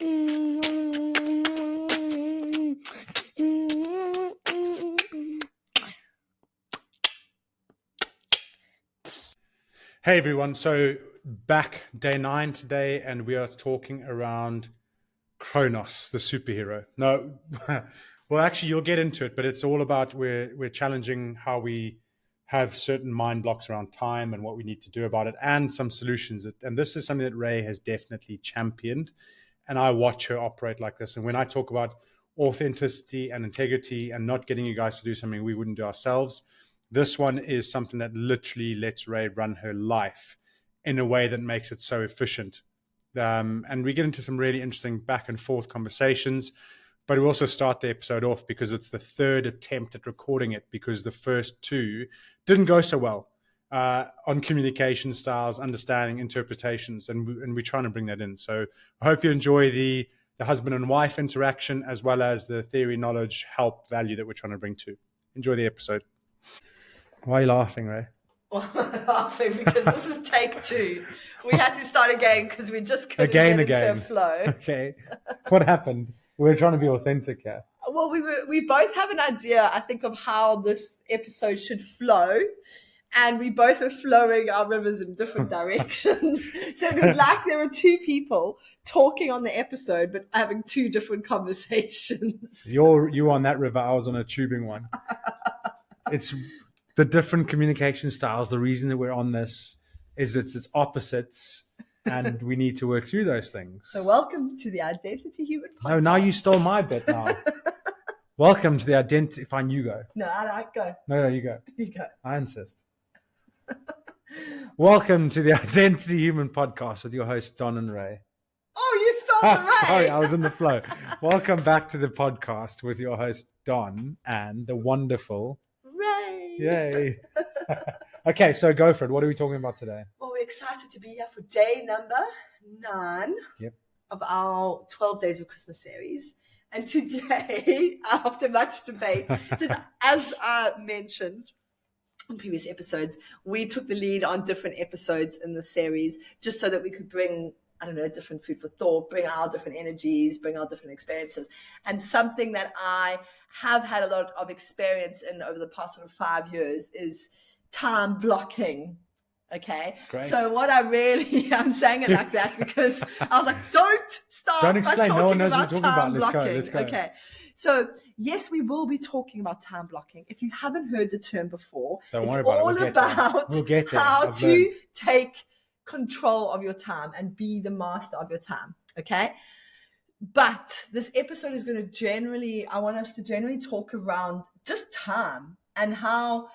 Hey everyone, so back day 9 today, and we are talking around Kronos, the superhero. No, well, actually, you'll get into it, but it's all about we're challenging how we have certain mind blocks around time and what we need to do about it, and some solutions. And this is something that Ray has definitely championed, and I watch her operate like this. And when I talk about authenticity and integrity and not getting you guys to do something we wouldn't do ourselves, this one is something that literally lets Ray run her life in a way that makes it so efficient. And we get into some really interesting back and forth conversations, but we also start the episode off because it's the third attempt at recording it, because the first two didn't go so well on communication styles, understanding, interpretations, and we're trying to bring that in. So I hope you enjoy the husband and wife interaction, as well as the theory, knowledge, help, value that we're trying to bring to. Enjoy the episode. Why are you laughing, Ray? Well, I'm laughing because this is take 2. We had to start again because we just couldn't get into a flow. Okay. What happened? We're trying to be authentic here. Well, we both have an idea, I think, of how this episode should flow. And we both were flowing our rivers in different directions. So it was like there were two people talking on the episode, but having two different conversations. You were on that river, I was on a tubing one. It's the different communication styles. The reason that we're on this is it's opposites, and we need to work through those things. So welcome to the Identity Human Podcast. No, now you stole my bit now. Welcome to the Identity... Fine, you go. No, I go. No, you go. You go. I insist. Welcome to the Identity Human Podcast with your host, Don and Ray. Oh, you stole the Ray. Sorry, I was in the flow. Welcome back to the podcast with your host, Don, and the wonderful... Ray. Yay. Okay, so go for it. What are we talking about today? Well, we're excited to be here for day number 9 of our 12 Days of Christmas series. And today, after much debate, so as I mentioned in previous episodes, we took the lead on different episodes in the series just so that we could bring, different food for thought, bring our different energies, bring our different experiences. And something that I have had a lot of experience in over the past sort of 5 years is time blocking. Okay. Great. So what I'm saying it like that because I was like, don't explain. No one knows what you're talking about. Let's go. Okay. So yes, we will be talking about time blocking. If you haven't heard the term before, it's all about how to take control of your time and be the master of your time. Okay. But this episode is going to I want us to generally talk around just time and how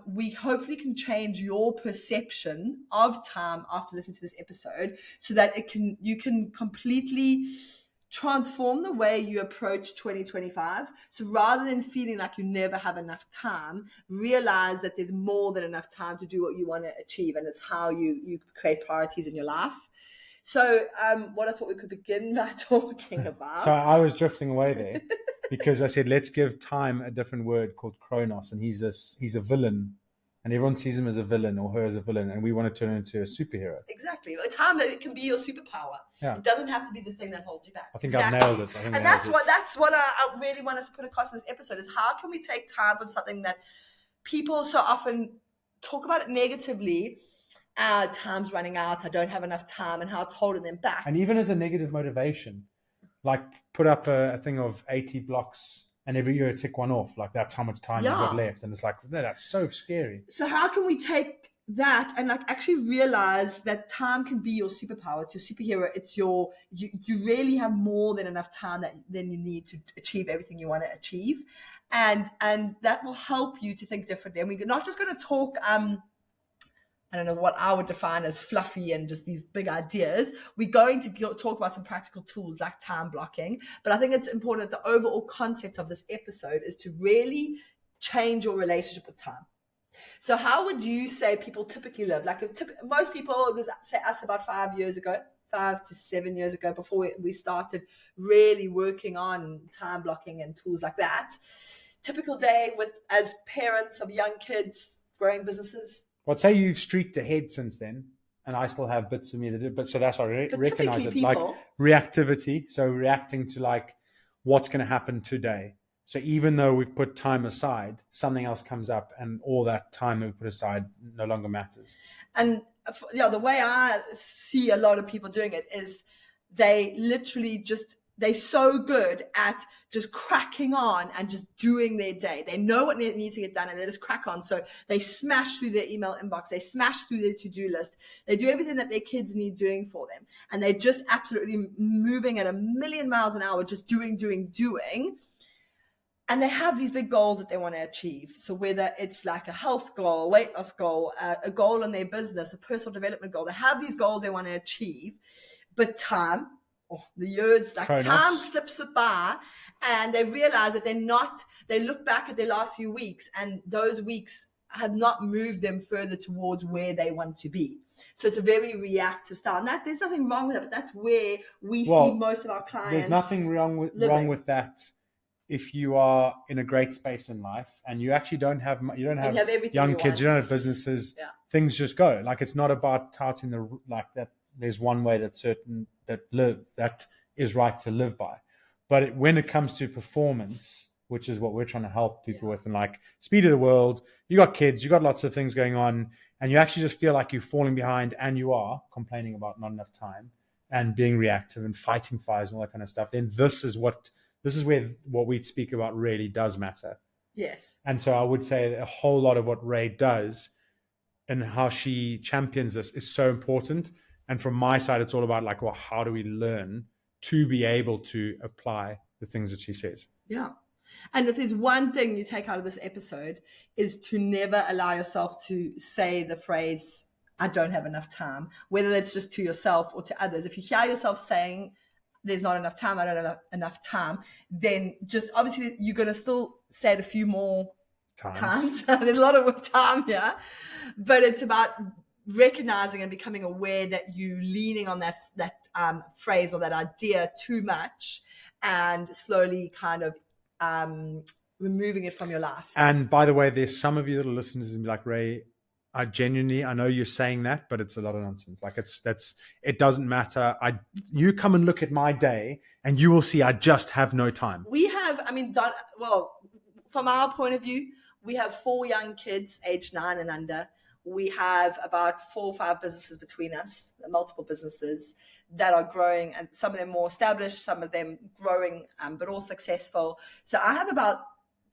we hopefully can change your perception of time after listening to this episode so that you can completely transform the way you approach 2025. So rather than feeling like you never have enough time, realize that there's more than enough time to do what you want to achieve, and it's how you create priorities in your life. So what I thought we could begin by talking about. So I was drifting away there because I said, let's give time a different word called Kronos. And he's a villain. And everyone sees him as a villain or her as a villain. And we want to turn him into a superhero. Exactly. Time that it can be your superpower. Yeah. It doesn't have to be the thing that holds you back. I think I've nailed it. And that's what I really want us to put across in this episode is how can we take time on something that people so often talk about it negatively. Time's running out, I don't have enough time, and how it's holding them back. And even as a negative motivation, like put up a thing of 80 blocks and every year tick one off. Like that's how much time you've got left. And it's like, that's so scary. So how can we take that and actually realize that time can be your superpower? It's your superhero. It's you really have more than enough time than you need to achieve everything you want to achieve. And that will help you to think differently. And we're not just going to talk I don't know what I would define as fluffy and just these big ideas. We're going to talk about some practical tools like time blocking. But I think it's important that the overall concept of this episode is to really change your relationship with time. So how would you say people typically live? Like most people, it was say us about 5 to 7 years ago, before we started really working on time blocking and tools like that. Typical day as parents of young kids growing businesses. Well, I'd say you've streaked ahead since then. and I still have bits of me that do, but so that's how I recognize it. People, like reactivity. So reacting to like what's going to happen today. So even though we've put time aside, something else comes up and all that time that we put aside no longer matters. And the way I see a lot of people doing it is they literally they're so good at just cracking on and just doing their day. They know what needs to get done and they just crack on. So they smash through their email inbox. They smash through their to-do list. They do everything that their kids need doing for them. And they're just absolutely moving at a million miles an hour, just doing. And they have these big goals that they want to achieve. So whether it's like a health goal, weight loss goal, a goal in their business, a personal development goal, they have these goals they want to achieve, but the years, like time slips by, and they realize that they look back at their last few weeks, and those weeks have not moved them further towards where they want to be. So it's a very reactive style. And there's nothing wrong with it, but that's where we see most of our clients. There's nothing wrong with that. If you are in a great space in life and you actually don't have young kids, you don't have businesses, things just go. Like it's not about touting that there's one way that's certain that is right to live by. But when it comes to performance, which is what we're trying to help people with, and like speed of the world, you got kids, you got lots of things going on, and you actually just feel like you're falling behind, and you are complaining about not enough time and being reactive and fighting fires and all that kind of stuff. Then this is where what we speak about really does matter. Yes. And so I would say a whole lot of what Ray does and how she champions this is so important. And from my side, it's all about like, well, how do we learn to be able to apply the things that she says? Yeah. And if there's one thing you take out of this episode is to never allow yourself to say the phrase, I don't have enough time, whether that's just to yourself or to others. If you hear yourself saying, there's not enough time, I don't have enough time, then just obviously you're going to still say it a few more times. There's a lot of time here, but it's about recognizing and becoming aware that you're leaning on that phrase or that idea too much, and slowly kind of removing it from your life. And by the way, there's some of you that are listeners and be like, Ray, I know you're saying that, but it's a lot of nonsense. Like it doesn't matter. You come and look at my day and you will see I just have no time. From our point of view, we have 4 young kids aged 9 and under. We have about 4 or 5 businesses between us, multiple businesses that are growing, and some of them more established, some of them growing, but all successful. So I have about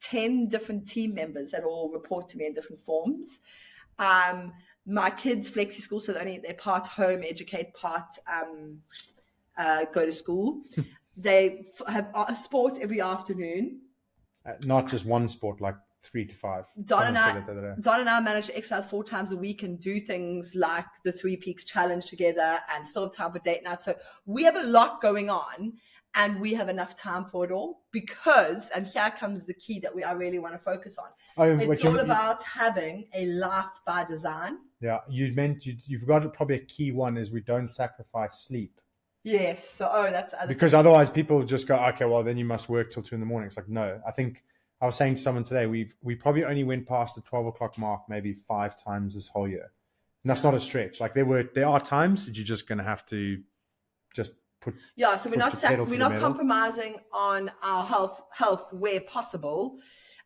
10 different team members that all report to me in different forms. My kids flexi school, so they're part home educate, part go to school. They have a sport every afternoon. Not just one sport, like 3 to 5. Don and I manage to exercise 4 times a week and do things like the 3 Peaks Challenge together, and still have time for date night. So we have a lot going on, and we have enough time for it all because, and here comes the key that I really want to focus on. It's all about having a life by design. Yeah, you've got probably a key one is we don't sacrifice sleep. Yes, so that's because otherwise people just go, okay, well then you must work till 2 a.m. It's like, no. I think I was saying to someone today, we probably only went past the 12 o'clock mark maybe 5 times this whole year, and that's not a stretch. Like there are times that you're just going to have to just put. Yeah, so we're not compromising on our health where possible,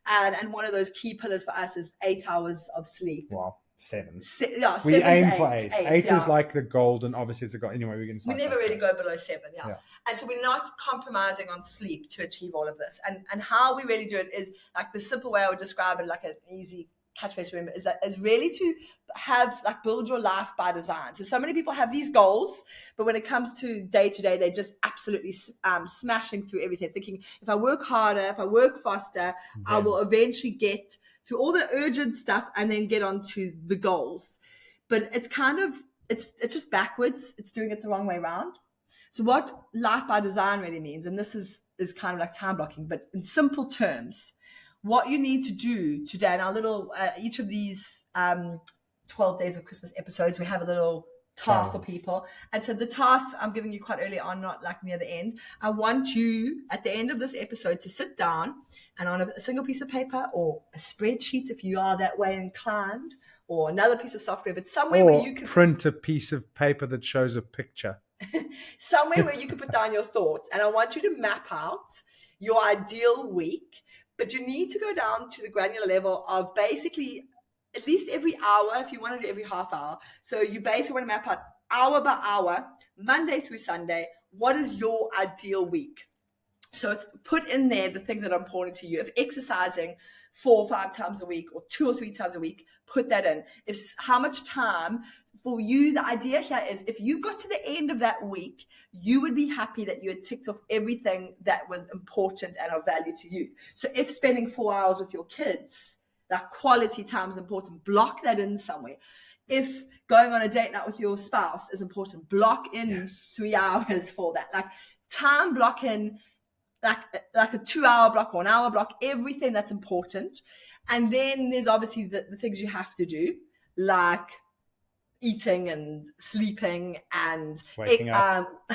and one of those key pillars for us is 8 hours of sleep. Wow. 7. We aim for 8. 8 is like the golden. Obviously, it's a goal. Anyway, we never really go below 7. Yeah. And so we're not compromising on sleep to achieve all of this. And how we really do it is like the simple way I would describe it, like an easy catchphrase to remember, is really to have build your life by design. So many people have these goals, but when it comes to day to day, they're just absolutely smashing through everything, thinking if I work harder, if I work faster, I will eventually get to all the urgent stuff and then get on to the goals. But it's it's just backwards. It's doing it the wrong way around. So what life by design really means, and this is kind of like time blocking, but in simple terms, what you need to do today, and our little, each of these 12 Days of Christmas episodes, we have a little tasks for people. And so the tasks I'm giving you quite early on, not like near the end. I want you at the end of this episode to sit down and on a single piece of paper or a spreadsheet if you are that way inclined, or another piece of software, but somewhere where you can print a piece of paper that shows a picture. Somewhere where you can put down your thoughts. And I want you to map out your ideal week, but you need to go down to the granular level of basically at least every hour, if you want to do every half hour. So you basically want to map out hour by hour, Monday through Sunday, what is your ideal week? So put in there the things that are important to you. If exercising 4 or 5 times a week or 2 or 3 times a week, put that in. If how much time for you, the idea here is if you got to the end of that week, you would be happy that you had ticked off everything that was important and of value to you. So if spending 4 hours with your kids, that quality time is important, block that in somewhere. If going on a date night with your spouse is important, block in 3 hours for that. Like time block in like a 2 hour block or an hour block, everything that's important. And then there's obviously the things you have to do, like eating and sleeping and waking up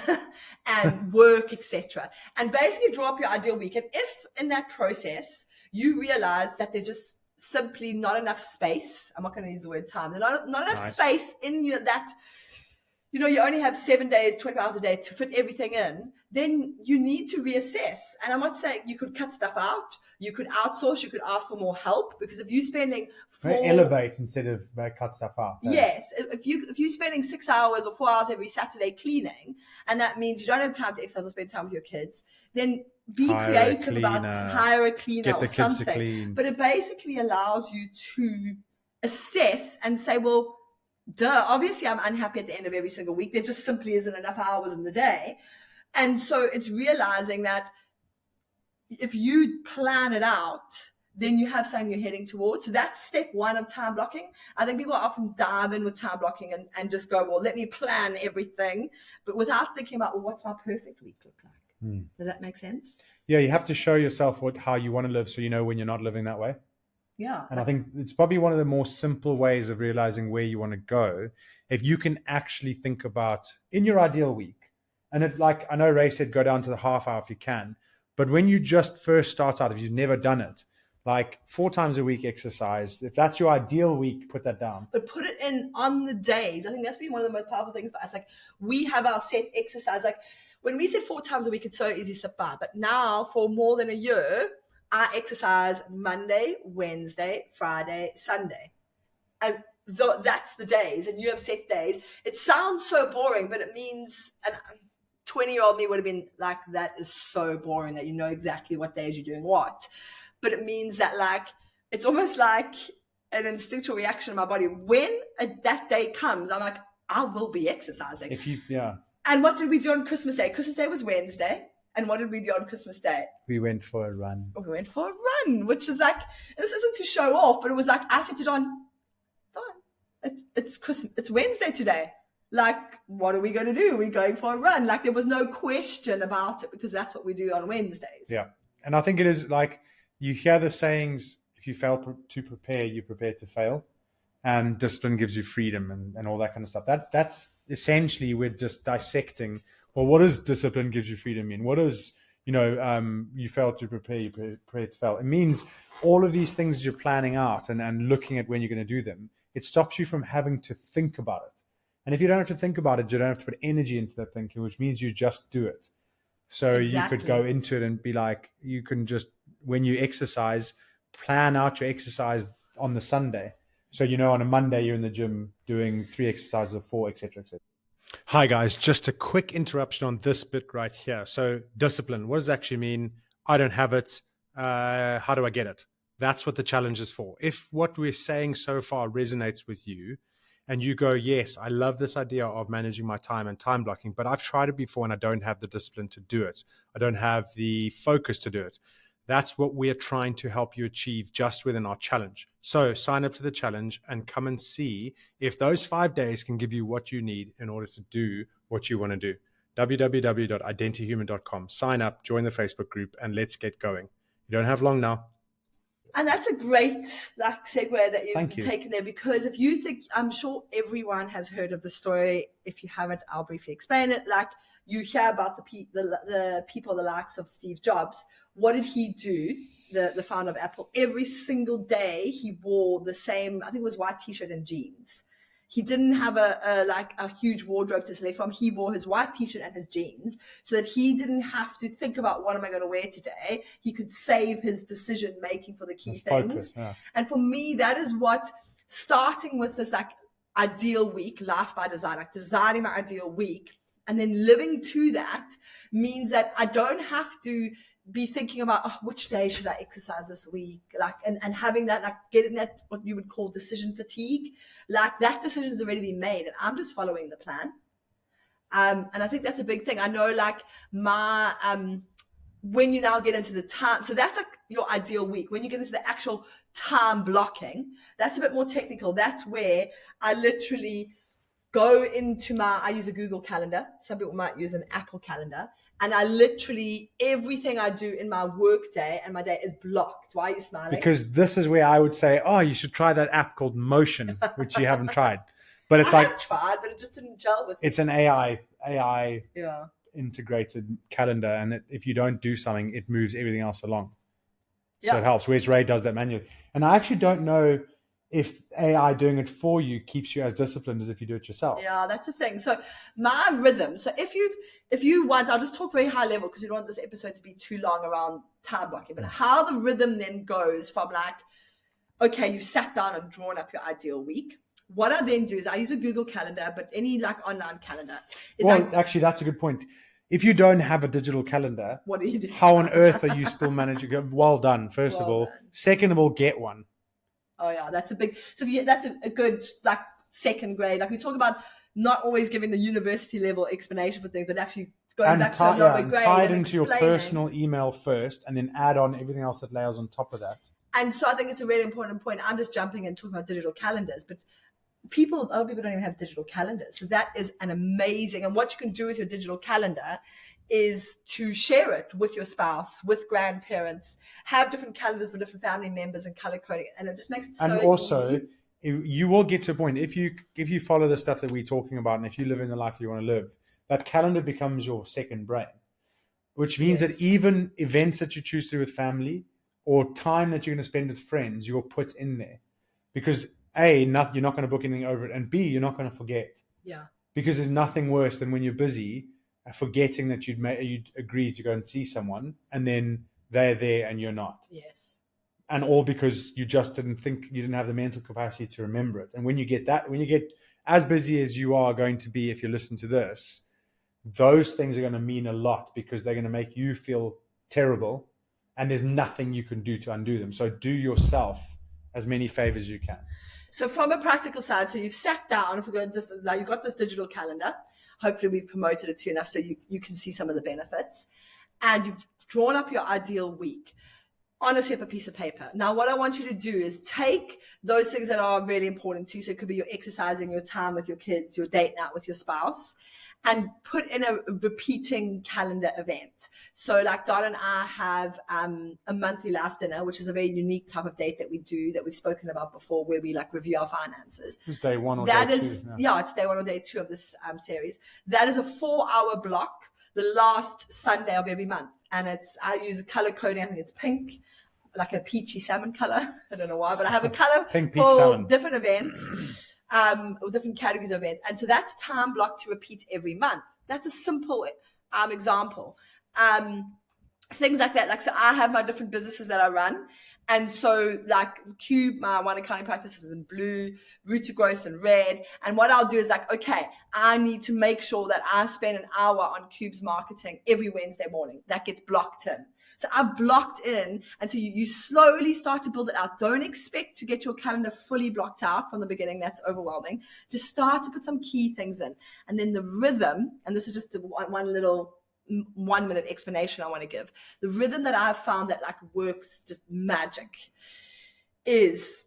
and work, etc. And basically draw up your ideal week. And if in that process you realize that there's just simply not enough space, I'm not going to use the word time, there's not enough space in you that, you know, you only have 7 days, 20 hours a day to fit everything in, then you need to reassess. And I'm not saying you could cut stuff out, you could outsource, you could ask for more help, because if you're spending elevate instead of cut stuff out. Yes, if you're spending 6 hours or 4 hours every Saturday cleaning, and that means you don't have time to exercise or spend time with your kids, then be creative about hire a cleaner or something. To clean. But it basically allows you to assess and say, well, obviously I'm unhappy at the end of every single week. There just simply isn't enough hours in the day. And so it's realizing that if you plan it out, then you have something you're heading towards. So that's step one of time blocking. I think people often dive in with time blocking and just go, well, let me plan everything, but without thinking about, well, what's my perfect week look like? Does that make sense? Yeah, you have to show yourself how you want to live so you know when you're not living that way. Yeah. And I think it's probably one of the more simple ways of realizing where you want to go. If you can actually think about in your ideal week, and it's like, I know Ray said, go down to the half hour if you can, but when you just first start out, if you've never done it, like 4 times a week exercise, if that's your ideal week, put that down. But put it in on the days. I think that's been one of the most powerful things for us. Like we have our set exercise. Like when we said 4 times a week, it's so easy to slip by. But now for more than a year, I exercise Monday, Wednesday, Friday, Sunday. And that's the days. And you have set days. It sounds so boring, but it means, and 20-year-old me would have been like, that is so boring that you know exactly what days you're doing what. But it means that like, it's almost like an instinctual reaction in my body. When that day comes, I'm like, I will be exercising. And what did we do on Christmas Day? Christmas Day was Wednesday. And what did we do on Christmas Day? We went for a run. Which is like, this isn't to show off, but it was like, I said to Don, it's Christmas, it's Wednesday today. Like, what are we going to do? We're going for a run. Like, there was no question about it because that's what we do on Wednesdays. Yeah. And I think it is like, you hear the sayings, if you fail to prepare, you prepare to fail. And discipline gives you freedom and all that kind of stuff. That's essentially, we're just dissecting, well, what does discipline gives you freedom mean? What does, you fail to prepare, you prepare to fail? It means all of these things you're planning out and looking at when you're going to do them, it stops you from having to think about it. And if you don't have to think about it, you don't have to put energy into that thinking, which means you just do it. So You could go into it and be like, you can just, when you exercise, plan out your exercise on the Sunday. So, on a Monday, you're in the gym doing 3 exercises or 4, etc., etc. Hi, guys. Just a quick interruption on this bit right here. So discipline, what does that actually mean? I don't have it. How do I get it? That's what the challenge is for. If what we're saying so far resonates with you and you go, yes, I love this idea of managing my time and time blocking, but I've tried it before and I don't have the discipline to do it. I don't have the focus to do it. That's what we're trying to help you achieve just within our challenge. So sign up to the challenge and come and see if those 5 days can give you what you need in order to do what you want to do. www.identityhuman.com. Sign up, join the Facebook group, and let's get going. You don't have long now. And that's a great segue that you've taken there, because if you think, I'm sure everyone has heard of the story. If you haven't, I'll briefly explain it. Like, you hear about the people, the likes of Steve Jobs. What did he do? The founder of Apple. Every single day he wore the same, I think it was white t-shirt and jeans. He didn't have a huge wardrobe to select from. He wore his white t-shirt and his jeans so that he didn't have to think about what am I going to wear today. He could save his decision making for the key things. Focus, yeah. And for me, that is what, starting with this like ideal week, life by design, like designing my ideal week, and then living to that means that I don't have to be thinking about which day should I exercise this week, like, and having that, like, getting that what you would call decision fatigue. Like, that decision has already been made and I'm just following the plan. And I think that's a big thing. I know, like, my when you now get into the time, so that's like your ideal week. When you get into the actual time blocking, that's a bit more technical. That's where I literally go into I use a Google Calendar. Some people might use an Apple Calendar. And I literally, everything I do in my work day and my day is blocked. Why are you smiling? Because this is where I would say, you should try that app called Motion, which you haven't tried. But it's I have tried, but it just didn't gel with me. It's an AI integrated calendar. And if you don't do something, it moves everything else along. So it helps. Whereas Ray does that manually. And I actually don't know if AI doing it for you keeps you as disciplined as if you do it yourself. Yeah, that's the thing. So my rhythm. So if you want, I'll just talk very high level because we don't want this episode to be too long around time blocking. But how the rhythm then goes from like, okay, you've sat down and drawn up your ideal week. What I then do is I use a Google Calendar, but any like online calendar. Actually, that's a good point. If you don't have a digital calendar, what do you do? How on earth are you still managing? Well done, first of all. Second of all, get one. Oh yeah, that's a big. So that's a good like second grade. Like we talk about not always giving the university level explanation for things, but actually going back to a lower grade tie it into your personal email first, and then add on everything else that layers on top of that. And so I think it's a really important point. I'm just jumping and talking about digital calendars, but other people don't even have digital calendars. So that is an amazing. And what you can do with your digital calendar is to share it with your spouse, with grandparents, have different calendars for different family members and color coding. And it just makes it so easy. And also, you will get to a point, if you follow the stuff that we're talking about, and if you live in the life you want to live, that calendar becomes your second brain, which means that even events that you choose to do with family or time that you're going to spend with friends, you'll put in there. Because A, you're not going to book anything over it, and B, you're not going to forget. Yeah. Because there's nothing worse than when you're busy forgetting that you'd agreed to go and see someone, and then they're there and you're not. Yes. And all because you just didn't think, you didn't have the mental capacity to remember it. And when you get as busy as you are going to be if you listen to this, those things are going to mean a lot because they're going to make you feel terrible, and there's nothing you can do to undo them. So do yourself as many favors as you can. So from a practical side, so you've sat down, if we go this, like you've got this digital calendar. Hopefully we've promoted it to you enough so you can see some of the benefits. And you've drawn up your ideal week on a separate piece of paper. Now, what I want you to do is take those things that are really important to you. So it could be your exercising, your time with your kids, your date night with your spouse, and put in a repeating calendar event. So like Don and I have a monthly life dinner, which is a very unique type of date that we do, that we've spoken about before, where we like review our finances. It's day one or day two. Yeah, it's day one or day two of this series. That is a 4-hour block, the last Sunday of every month. And I use a color coding, I think it's pink, like a peachy salmon color. I don't know why, but I have a color for different events. Or different categories of events. And so that's time blocked to repeat every month. That's a simple example. Things like that. Like, so I have my different businesses that I run. And so like Cube, my one accounting practice is in blue, Root to Growth in red. And what I'll do is like, okay, I need to make sure that I spend an hour on Cube's marketing every Wednesday morning. That gets blocked in. So I've blocked in. And so you slowly start to build it out. Don't expect to get your calendar fully blocked out from the beginning. That's overwhelming. Just start to put some key things in. And then the rhythm, and this is just one little 1-minute explanation I want to give. The rhythm that I've found that like works just magic is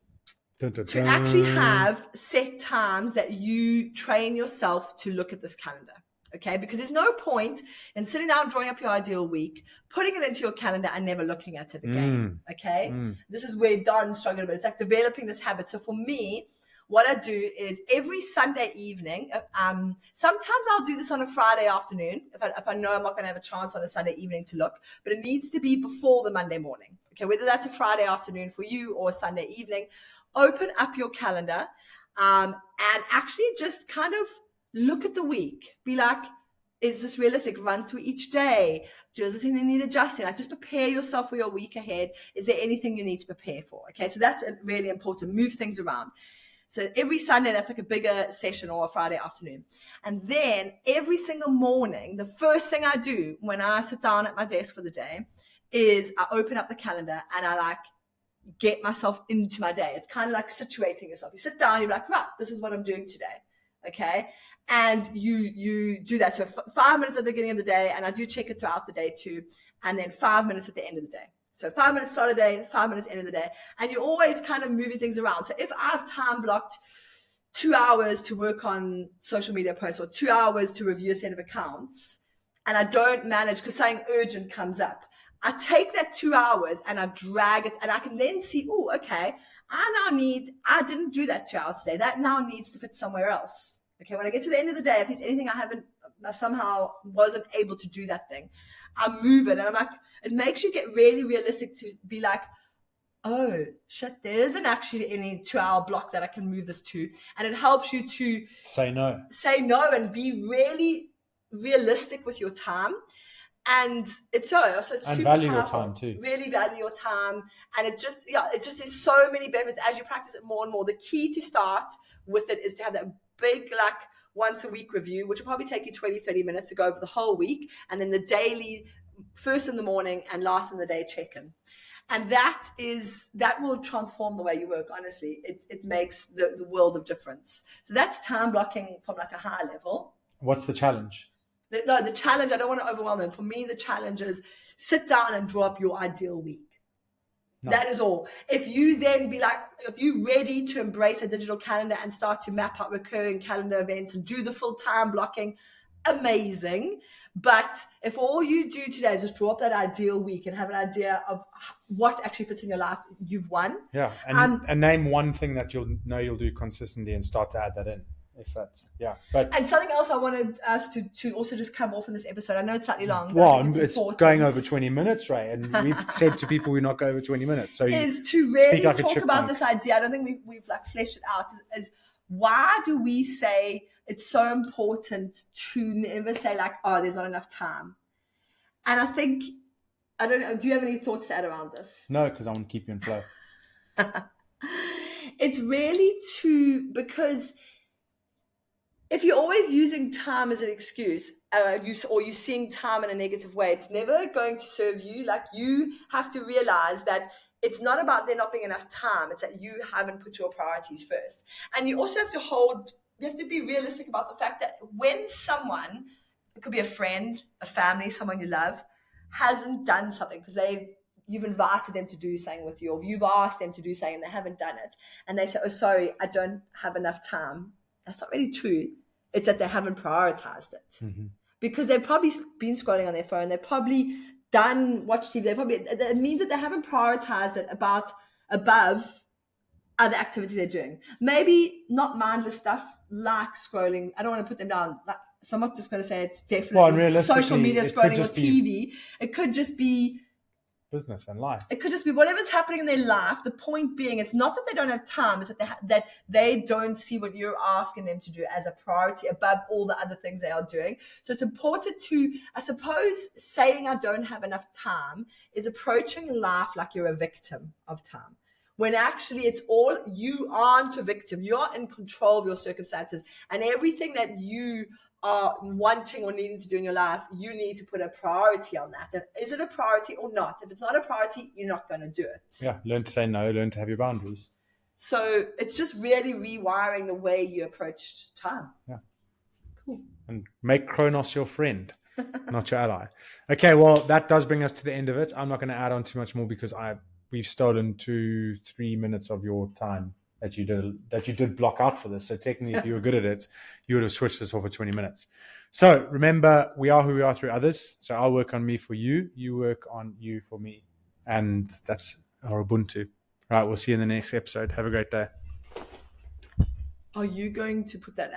to actually have set times that you train yourself to look at this calendar. Okay, because there's no point in sitting down, drawing up your ideal week, putting it into your calendar and never looking at it again. Okay, this is where Don's struggling a bit. It's like developing this habit. So for me, what I do is every Sunday evening, sometimes I'll do this on a Friday afternoon if I know I'm not going to have a chance on a Sunday evening to look, but it needs to be before the Monday morning. Okay, whether that's a Friday afternoon for you or a Sunday evening, open up your calendar and actually just kind of look at the week. Be like, is this realistic? Run through each day. Does this anything need adjusting? Like, just prepare yourself for your week ahead. Is there anything you need to prepare for? Okay, so that's really important. Move things around. So every Sunday, that's like a bigger session, or a Friday afternoon. And then every single morning, the first thing I do when I sit down at my desk for the day is I open up the calendar and I like get myself into my day. It's kind of like situating yourself. You sit down, you're like, right, this is what I'm doing today. Okay. And you do that. So 5 minutes at the beginning of the day, and I do check it throughout the day too. And then 5 minutes at the end of the day. So 5 minutes start of the day, 5 minutes end of the day. And you're always kind of moving things around. So if I've time blocked 2 hours to work on social media posts or 2 hours to review a set of accounts, and I don't manage because something urgent comes up, I take that 2 hours and I drag it, and I can then see, oh, okay, I didn't do that 2 hours today. That now needs to fit somewhere else. Okay, when I get to the end of the day, if there's anything I somehow wasn't able to do that thing, I move it. And I'm like, it makes you get really realistic to be like, oh, shit, there isn't actually any 2 hour block that I can move this to. And it helps you to say no and be really realistic with your time. And it's and super value powerful. Your time too. Really value your time. And it just there's so many benefits as you practice it more and more. The key to start with it is to have that big, like, once a week review, which will probably take you 20-30 minutes to go over the whole week. And then the daily, first in the morning and last in the day check-in. And that will transform the way you work. Honestly, it makes the world of difference. So that's time blocking from like a high level. What's the challenge? The challenge, I don't want to overwhelm them. For me, the challenge is sit down and draw up your ideal week. No. That is all. If you then if you're ready to embrace a digital calendar and start to map out recurring calendar events and do the full time blocking, amazing. But if all you do today is just draw up that ideal week and have an idea of what actually fits in your life, you've won. Yeah. And name one thing that you'll do consistently and start to add that in. If that's, yeah. And something else I wanted us to also just come off in this episode. I know it's slightly long. Well, it's going over 20 minutes, Ray. And we've said to people we're not going over 20 minutes. So is to really talk about this idea. I don't think we've like fleshed it out. Is why do we say it's so important to never say like, oh, there's not enough time? And I think, I don't know, do you have any thoughts to add around this? No, because I want to keep you in flow. It's really because if you're always using time as an excuse, or you're seeing time in a negative way, it's never going to serve you. Like, you have to realize that it's not about there not being enough time. It's that you haven't put your priorities first. And you also have to be realistic about the fact that when someone, it could be a friend, a family, someone you love, hasn't done something because you've invited them to do something with you, or you've asked them to do something and they haven't done it, and they say, oh, sorry, I don't have enough time. That's not really true. It's that they haven't prioritized it. Mm-hmm. Because they've probably been scrolling on their phone. They've probably watched TV. It means that they haven't prioritized it above other activities they're doing. Maybe not mindless stuff like scrolling. I don't want to put them down. So I'm not just going to say it's definitely social media scrolling or TV. It could just be business and life. It could just be whatever's happening in their life. The point being, it's not that they don't have time, it's that they don't see what you're asking them to do as a priority above all the other things they are doing. So it's important to, I suppose, saying I don't have enough time is approaching life like you're a victim of time. When actually you aren't a victim. You are in control of your circumstances, and everything that you are wanting or needing to do in your life, you need to put a priority on that. And is it a priority or not? If it's not a priority, you're not going to do it. Yeah, learn to say no, learn to have your boundaries. So it's just really rewiring the way you approach time. Yeah. Cool. And make Chronos your friend, not your ally. Okay, well, that does bring us to the end of it. I'm not going to add on too much more because we've stolen 2-3 minutes of your time that you did block out for this. So technically, if you were good at it, you would have switched this off for 20 minutes. So remember, we are who we are through others. So I'll work on me for you. You work on you for me. And that's our Ubuntu. All right, we'll see you in the next episode. Have a great day. Are you going to put that